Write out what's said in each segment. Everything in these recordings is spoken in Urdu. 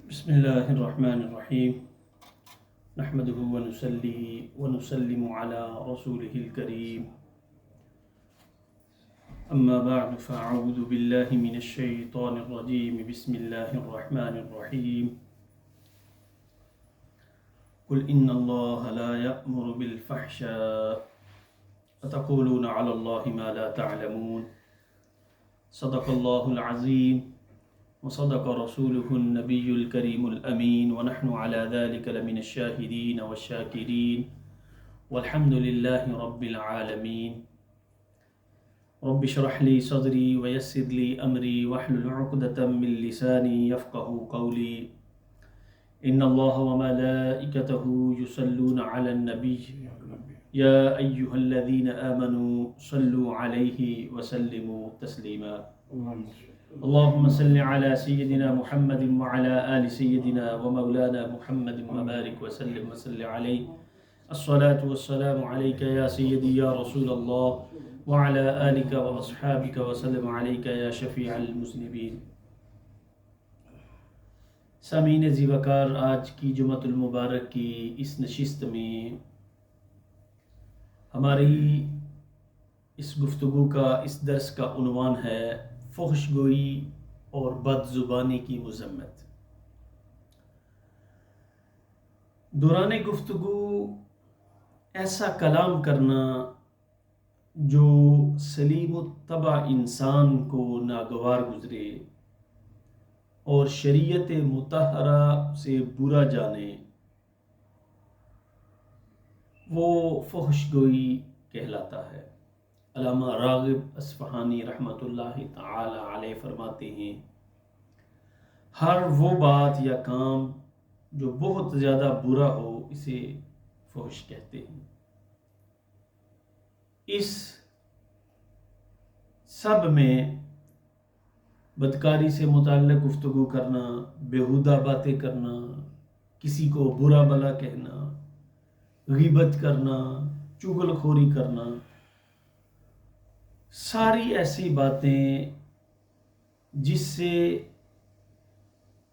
بسم الله الرحمن الرحيم نحمده ونصلي ونسلم على رسوله الكريم أما بعد فأعوذ بالله من الشيطان الرجيم بسم الله الرحمن الرحيم قل إن الله لا يأمر بالفحشاء أتقولون على الله ما لا تعلمون صدق الله العظيم وصدق رسوله النبي الكريم الأمين ونحن على ذلك لمن الشاهدين والشاكرين والحمد لله رب العالمين رب اشرح لي صدري ويسر لي أمري واحلل عقدة من لساني يفقه قولي إن الله وملائكته يصلون على النبي يا أيها الذين آمنوا صلوا عليه وسلموا تسليما اللهم صل على سيدنا محمد وعلى آل سيدنا ومولانا محمد وبارك وسلم وصل عليه الصلاة والسلام عليك يا سيدي يا رسول الله وعلى آلك وأصحابك وسلم عليك يا شفيع المذنبين. سامعین ذی وقار، آج کی جمعۃ المبارک کی اس نشست میں ہماری اس گفتگو کا، اس درس کا عنوان ہے فحش گوئی اور بد زبانی کی مذمت. دوران گفتگو ایسا کلام کرنا جو سلیم الطبع انسان کو ناگوار گزرے اور شریعت مطہرہ سے برا جانے، وہ فحش گوئی کہلاتا ہے. علامہ راغب اصفہانی رحمۃ اللہ تعالی علیہ فرماتے ہیں، ہر وہ بات یا کام جو بہت زیادہ برا ہو اسے فحش کہتے ہیں. اس سب میں بدکاری سے متعلق گفتگو کرنا، بیہودہ باتیں کرنا، کسی کو برا بھلا کہنا، غیبت کرنا، چغل خوری کرنا، ساری ایسی باتیں جس سے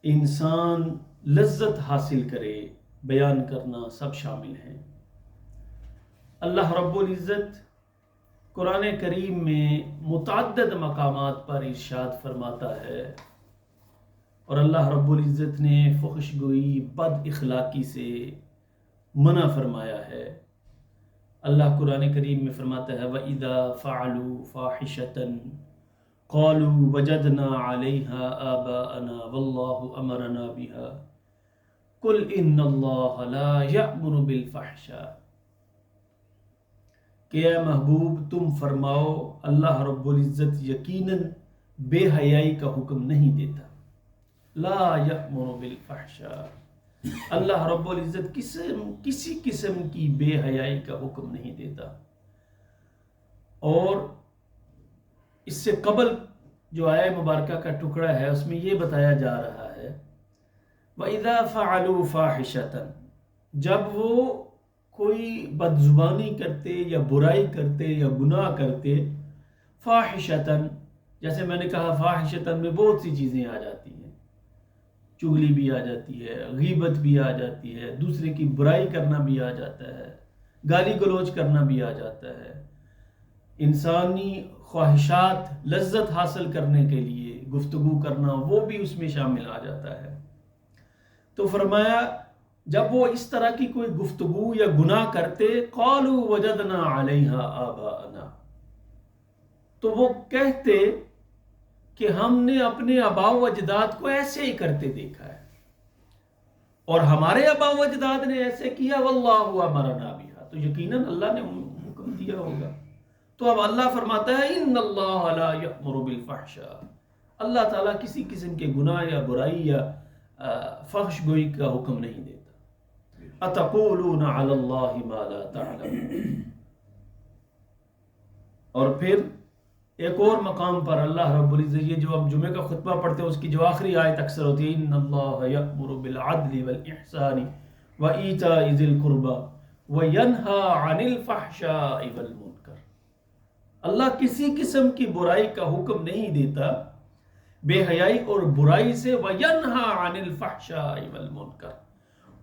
انسان لذت حاصل کرے بیان کرنا سب شامل ہیں. اللہ رب العزت قرآن کریم میں متعدد مقامات پر ارشاد فرماتا ہے، اور اللہ رب العزت نے فحش گوئی، بد اخلاقی سے منع فرمایا ہے. اللہ قرآن کریم میں فرماتا ہے وَإِذَا فَعَلُوا فَاحِشَةً قَالُوا وَجَدْنَا عَلَيْهَا آبَاءَنَا وَاللَّهُ أَمَرَنَا بِهَا قُلْ إِنَّ اللَّهَ لَا يَأْمُرُ بِالْفَحْشَاءِ. کہ اے محبوب تم فرماؤ اللہ رب العزت یقیناً بے حیائی کا حکم نہیں دیتا. لا یأمر بالفحشاء، اللہ رب العزت کسی قسم کی بے حیائی کا حکم نہیں دیتا. اور اس سے قبل جو آیہ مبارکہ کا ٹکڑا ہے اس میں یہ بتایا جا رہا ہے وَإِذَا فَعَلُوا فَاحِشَةً، جب وہ کوئی بد زبانی کرتے یا برائی کرتے یا گناہ کرتے، فاحشتاً، جیسے میں نے کہا فاحشتاً میں بہت سی چیزیں آ جاتی ہیں، چغلی بھی آ جاتی ہے، غیبت بھی آ جاتی ہے، دوسرے کی برائی کرنا بھی آ جاتا ہے، گالی گلوچ کرنا بھی آ جاتا ہے، انسانی خواہشات لذت حاصل کرنے کے لیے گفتگو کرنا وہ بھی اس میں شامل آ جاتا ہے. تو فرمایا جب وہ اس طرح کی کوئی گفتگو یا گناہ کرتے قالوا وجدنا علیہا آباءنا، تو وہ کہتے کہ ہم نے اپنے آباء و اجداد کو ایسے ہی کرتے دیکھا ہے اور ہمارے آباء و اجداد نے ایسے کیا واللہ امرنا بہا، تو یقیناً اللہ نے حکم دیا ہوگا. تو اب اللہ فرماتا ہے ان اللہ لا یأمر بالفحشاء، اللہ تعالیٰ کسی قسم کے گناہ یا برائی یا فحش گوئی کا حکم نہیں دیتا. اتقولون علی اللہ ما لا تعلمون. اور پھر ایک اور مقام پر اللہ رب العزت، یہ جو ہم جمعہ کا خطبہ پڑھتے ہیں اس کی جو آخری آیت اکثر ہوتی ہے ان اللہ یأمر بالعدل والاحسان وایتاء ذی القربى وینہی عن الفحشاء والمنکر. اللہ کسی قسم کی برائی کا حکم نہیں دیتا بے حیائی اور برائی سے، وَيَنْهَا عَنِ الْفَحْشَاءِ وَالْمُنْكَرِ،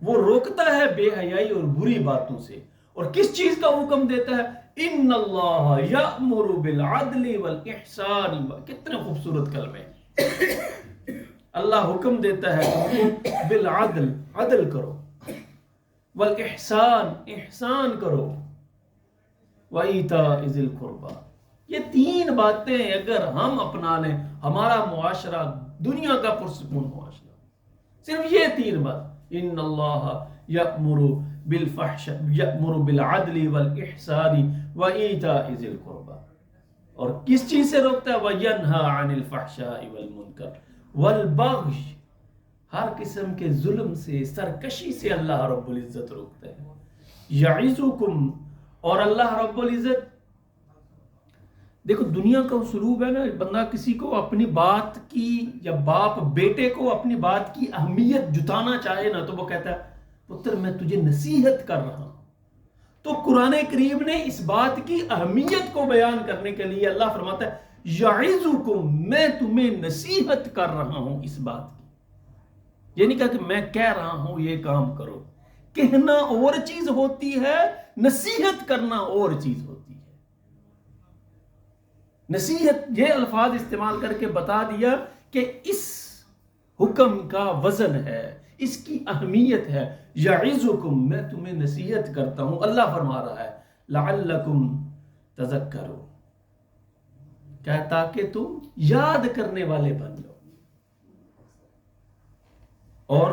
وہ روکتا ہے بے حیائی اور بری باتوں سے، اور کس چیز کا حکم دیتا ہے؟ ان اللہ یأمر بالعدل والاحسان، کتنے خوبصورت کلمے، اللہ حکم دیتا ہے تم بالعدل، عدل کرو، والاحسان، احسان کرو، وَإِيتَاءِ ذِي الْقُرْبَى، یہ تین باتیں اگر ہم اپنا لیں ہمارا معاشرہ دنیا کا پرسکون معاشرہ، صرف یہ تین بات، ان اللہ یأمر بالفحشاء، یأمر بالعدل والاحسان وإیتاء ذی القربى، اور کس چیز سے روکتا ہے؟ وینہی عن الفحشاء والمنکر والبغی، ہر قسم کے ظلم سے، سرکشی سے اللہ رب العزت روکتا ہے، یعظکم، اور اللہ رب العزت، دیکھو دنیا کا اسلوب ہے نا، بندہ کسی کو اپنی بات کی، یا باپ بیٹے کو اپنی بات کی اہمیت جتانا چاہے نا تو وہ کہتا ہے پتر میں تجھے نصیحت کر رہا ہوں۔ تو قرآن کریم نے اس بات کی اہمیت کو بیان کرنے کے لیے اللہ فرماتا ہے یعظکم، میں تمہیں نصیحت کر رہا ہوں اس بات کی، یہ نہیں کہا کہ میں کہہ رہا ہوں یہ کام کرو، کہنا اور چیز ہوتی ہے، نصیحت کرنا اور چیز ہوتی ہے۔ نصیحت، یہ الفاظ استعمال کر کے بتا دیا کہ اس حکم کا وزن ہے، اس کی اہمیت ہے، یعظکم، میں تمہیں نصیحت کرتا ہوں، اللہ فرما رہا ہے لعلکم تذکرون، کیا تاکہ تم یاد کرنے والے بن جاؤ، اور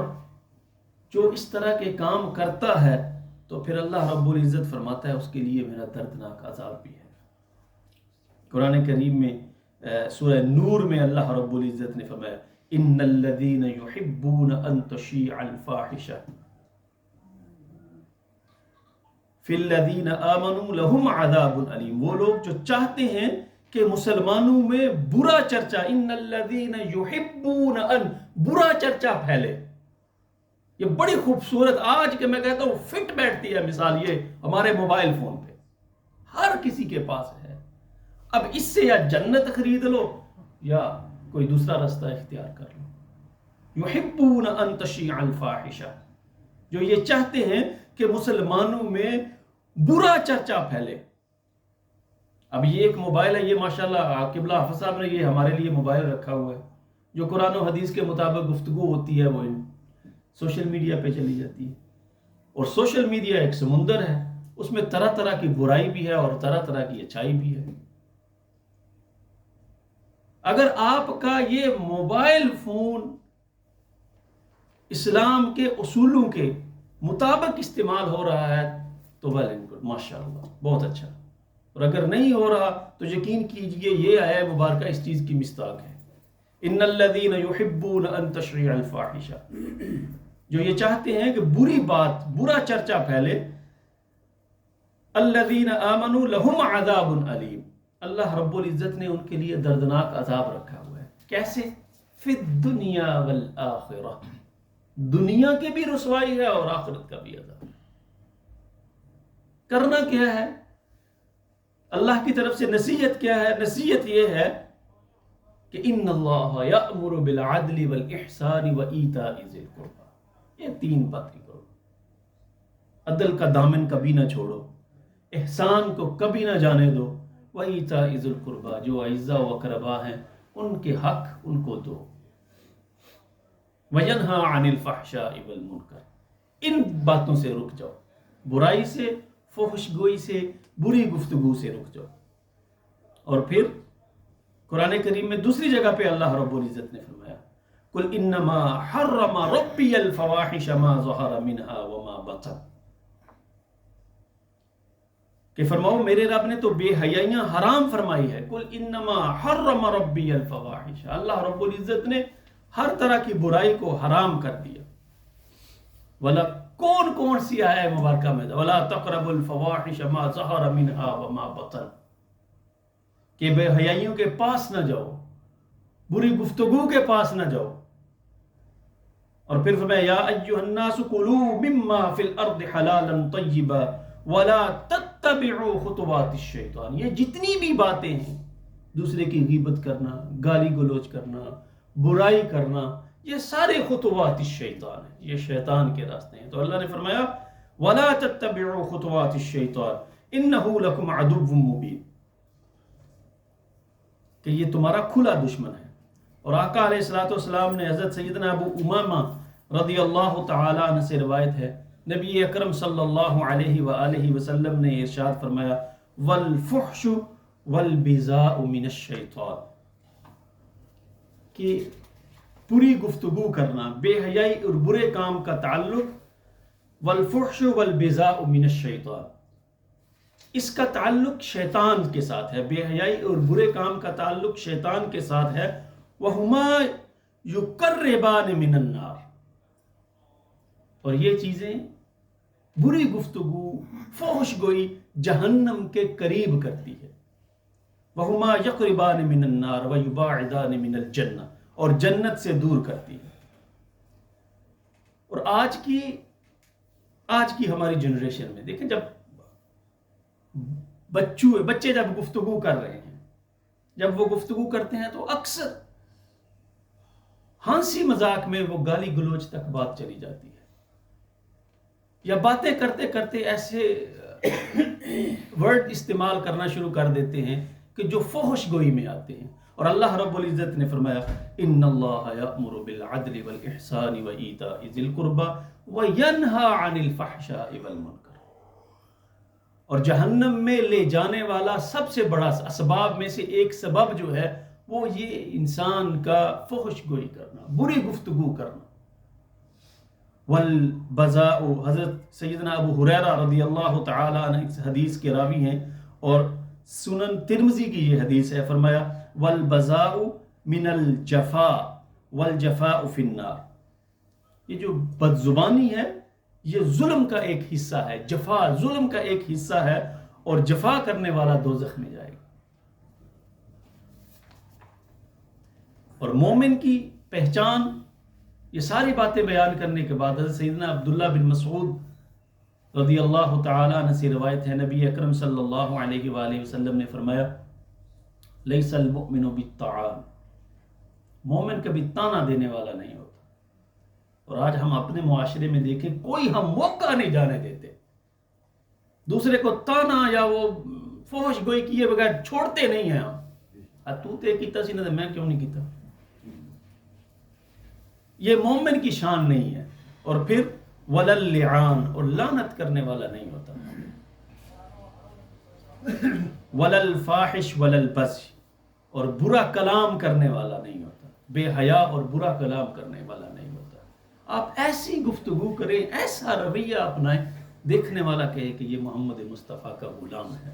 جو اس طرح کے کام کرتا ہے تو پھر اللہ رب العزت فرماتا ہے اس کے لیے میرا دردناک عذاب بھی ہے۔ قرآن کریم میں سورہ نور میں اللہ رب العزت نے فرمایا ان الذین یحبون ان تشیع الفاحشہ فی الذین آمنوا لہم عذاب علیم، وہ لوگ جو چاہتے ہیں کہ مسلمانوں میں برا چرچا، ان الذین یحبون ان، برا چرچا پھیلے، یہ بڑی خوبصورت، آج کے میں کہتا ہوں فٹ بیٹھتی ہے مثال یہ ہمارے موبائل فون پہ، ہر کسی کے پاس ہے، اب اس سے یا جنت خرید لو یا کوئی دوسرا راستہ اختیار کر لو۔ یحبون ان تشیع الفاحشہ، جو یہ چاہتے ہیں کہ مسلمانوں میں برا چرچا پھیلے۔ اب یہ ایک موبائل ہے، یہ ماشاءاللہ قبلہ حافظ صاحب نے یہ ہمارے لیے موبائل رکھا ہوا ہے، جو قرآن و حدیث کے مطابق گفتگو ہوتی ہے وہ سوشل میڈیا پہ چلی جاتی ہے، اور سوشل میڈیا ایک سمندر ہے، اس میں طرح طرح کی برائی بھی ہے اور طرح طرح کی اچھائی بھی ہے۔ اگر آپ کا یہ موبائل فون اسلام کے اصولوں کے مطابق استعمال ہو رہا ہے تو ویل اینڈ گڈ، ماشاءاللہ، بہت اچھا، اور اگر نہیں ہو رہا تو یقین کیجئے یہ آیہ مبارکہ اس چیز کی مصداق ہے، ان الذین یحبون ان تشیع الفاحشہ، جو یہ چاہتے ہیں کہ بری بات، برا چرچا پھیلے، الذین آمنوا لہم عذاب علیم، اللہ رب العزت نے ان کے لیے دردناک عذاب رکھا ہوا ہے، کیسے؟ فی الدنیا والآخرہ، دنیا کی بھی رسوائی ہے اور آخرت کا بھی عذاب۔ کرنا کیا ہے؟ اللہ کی طرف سے نصیحت کیا ہے؟ نصیحت یہ ہے کہ ان اللہ یأمر بالعدل والاحسان وایتاء ذی القربى، یہ تین باتیں کرو، عدل کا دامن کبھی نہ چھوڑو، احسان کو کبھی نہ جانے دو، وایتاء ذی القربى، جو اعزاء و اقرباء ہیں ان کے حق ان کو دو، وینہی عن الفحشاء والمنکر، ان باتوں سے رک جاؤ، برائی سے، فحش گوئی سے، بری گفتگو سے رک جاؤ۔ اور پھر قرآن کریم میں دوسری جگہ پہ اللہ رب العزت نے فرمایا قل انما حرم ربی الفواحش ما ظہر منها وما بطن، کہ فرماؤ میرے رب نے تو بے حیائیاں حرام فرمائی ہے، قل انما حرم ربی الفواحش، اللہ رب العزت نے ہر طرح کی برائی کو حرام کر دیا، ولا کون کون سی آیہ مبارکہ میں ولا تقربوا الفواحش ما ظہر منها وما بطن، کہ بے حیائیوں کے پاس نہ جاؤ، بری گفتگو کے پاس نہ جاؤ، اور پھر فرمایا یا ایھا الناس کلوا مما فی الارض حلالا طیبا ولا تتبعوا خطوات الشیطان، یہ جتنی بھی باتیں ہیں، دوسرے کی غیبت کرنا، گالی گلوچ کرنا، برائی کرنا، یہ سارے خطوات الشیطان ہیں، یہ شیطان کے راستے ہیں۔ تو اللہ نے فرمایا وَلَا تَتَّبِعُوا خُطُوَاتِ الشَّيْطَانِ إِنَّهُ لَكُمْ عَدُوٌّ مُّبِينٌ، کہ یہ تمہارا کھلا دشمن ہے۔ اور آقا علیہ الصلوۃ والسلام نے حضرت سیدنا ابو امامہ رضی اللہ تعالیٰ عنہ سے روایت ہے، نبی اکرم صلی اللہ علیہ وآلہ وسلم نے ارشاد فرمایا والفحش والبذاء من الشیطان، کہ بری گفتگو کرنا، بے حیائی اور برے کام کا تعلق والفحش والبذاء من الشیطان، اس کا تعلق شیطان کے ساتھ ہے، بے حیائی اور برے کام کا تعلق شیطان کے ساتھ ہے۔ وَهُمَا يُقَرِّبَانِ مِنَ النَّارِ، اور یہ چیزیں بری گفتگو، فحش گوئی جہنم کے قریب کرتی ہے۔ وَهُمَا يَقْرِبَانِ مِنَ النَّارِ وَيُبَاعِدَانِ مِنَ الْجَنَّةِ، اور جنت سے دور کرتی ہے۔ اور آج کی ہماری جنریشن میں دیکھیں، جب بچے جب گفتگو کر رہے ہیں، جب وہ گفتگو کرتے ہیں تو اکثر ہنسی مذاق میں وہ گالی گلوچ تک بات چلی جاتی ہے، یا باتیں کرتے کرتے ایسے ورڈ استعمال کرنا شروع کر دیتے ہیں کہ جو فحش گوئی میں آتے ہیں۔ اور اللہ رب العزت نے فرمایا ان اللہ یأمر بالعدل والاحسان وایتاء ذی القربى وینہی عن الفحشاء والمنکر، اور جہنم میں لے جانے والا سب سے بڑا اسباب میں سے ایک سبب جو ہے وہ یہ انسان کا فحش گوئی کرنا، بری گفتگو کرنا۔ والبذاء، حضرت سیدنا ابو ہریرہ رضی اللہ تعالی عنہ اس حدیث کے راوی ہیں، اور سنن ترمذی کی یہ حدیث ہے، فرمایا والبذاء من الجفاء والجفاء فی النار، یہ جو بد زبانی ہے یہ ظلم کا ایک حصہ ہے، جفا ظلم کا ایک حصہ ہے، اور جفا کرنے والا دوزخ میں جائے گا۔ اور مومن کی پہچان، یہ ساری باتیں بیان کرنے کے بعد حضرت سیدنا عبداللہ بن مسعود رضی اللہ تعالی عنہ سے روایت ہے، نبی اکرم صلی اللہ علیہ وآلہ وسلم نے فرمایا لیس المؤمن بالطعان، مومن کبھی تانا دینے والا نہیں ہوتا۔ اور آج ہم اپنے معاشرے میں دیکھیں، کوئی ہم موقع نہیں جانے دیتے، دوسرے کو تانا یا وہ فحش گوئی کیے بغیر چھوڑتے نہیں ہیں ہم۔ تو تے کیتا سی نہ میں کیوں نہیں کیتا، یہ مومن کی شان نہیں ہے۔ اور پھر وللعان، اور لعنت کرنے والا نہیں ہوتا، وللفاحش وللبذی، اور برا کلام کرنے والا نہیں ہوتا، بے حیا اور برا کلام کرنے والا نہیں ہوتا۔ آپ ایسی گفتگو کریں، ایسا رویہ اپنائیں، دیکھنے والا کہے کہ یہ محمد مصطفیٰ کا غلام ہے۔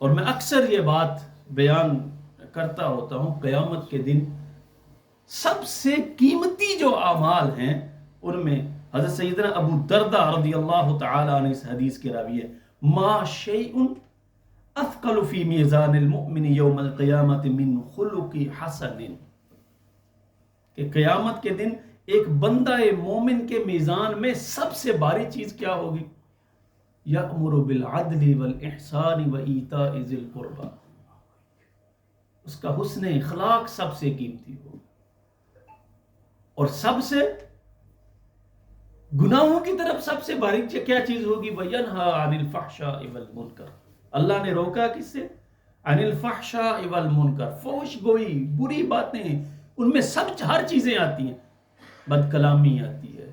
اور میں اکثر یہ بات بیان کرتا ہوتا ہوں، قیامت کے دن سب سے قیمتی جو اعمال ہیں ان میں حضرت سیدنا ابو درداء رضی اللہ تعالی عنہ اس حدیث کے راوی ہے، ما شیء اثقل فی میزان المؤمن یوم القیامت من خلق حسن، کہ قیامت کے دن ایک بندہ مومن کے میزان میں سب سے بھاری چیز کیا ہوگی؟ یأمر بالعدل والاحسان وایتاء ذی القربى، اس کا حسن اخلاق سب سے قیمتی ہوگا۔ اور سب سے گناہوں کی طرف سب سے بھاری کیا چیز ہوگی؟ وَيَنْهَا عَنِ الْفَحْشَاءِ وَالْمُنْكَرِ، اللہ نے روکا کس سے؟ عَنِ الْفَحْشَاءِ وَالْمُنْكَرِ، فحش گوئی، بری باتیں، ان میں ہر چیزیں آتی ہیں، بد کلامی آتی ہے،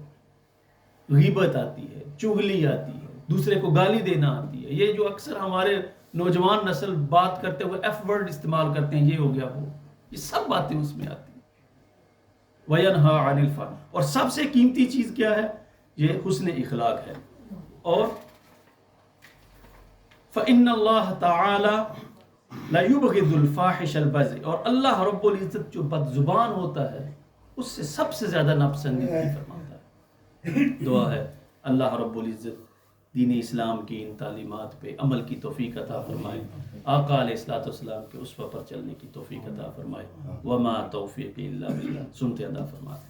غیبت آتی ہے، چغلی آتی ہے، دوسرے کو گالی دینا آتی ہے، یہ جو اکثر ہمارے نوجوان نسل بات کرتے ہوئے ایف ورڈ استعمال کرتے ہیں، یہ ہو گیا وہ، یہ سب باتیں اس میں آتی ہیں۔ وَيَنْهَا عَنِ الْفَحْشَاءِ، اور سب سے قیمتی چیز کیا ہے؟ یہ حسن اخلاق ہے۔ اور فَإِنَّ اللَّهَ تَعَالَى لَا يُبْغِضُ الْفَاحِشَ الْبَذِيءَ، اور اللہ رب العزت جو بد زبان ہوتا ہے اس سے سب سے زیادہ ناپسندیدگی فرماتا ہے۔ دعا ہے اللہ رب العزت دین اسلام کی ان تعلیمات پہ عمل کی توفیق عطا فرمائے، آقا علیہ الصلوۃ والسلام کے اسوہ پر چلنے کی توفیق عطا فرمائے۔ وما توفیقی الا باللہ، سنتے ادا فرمائے۔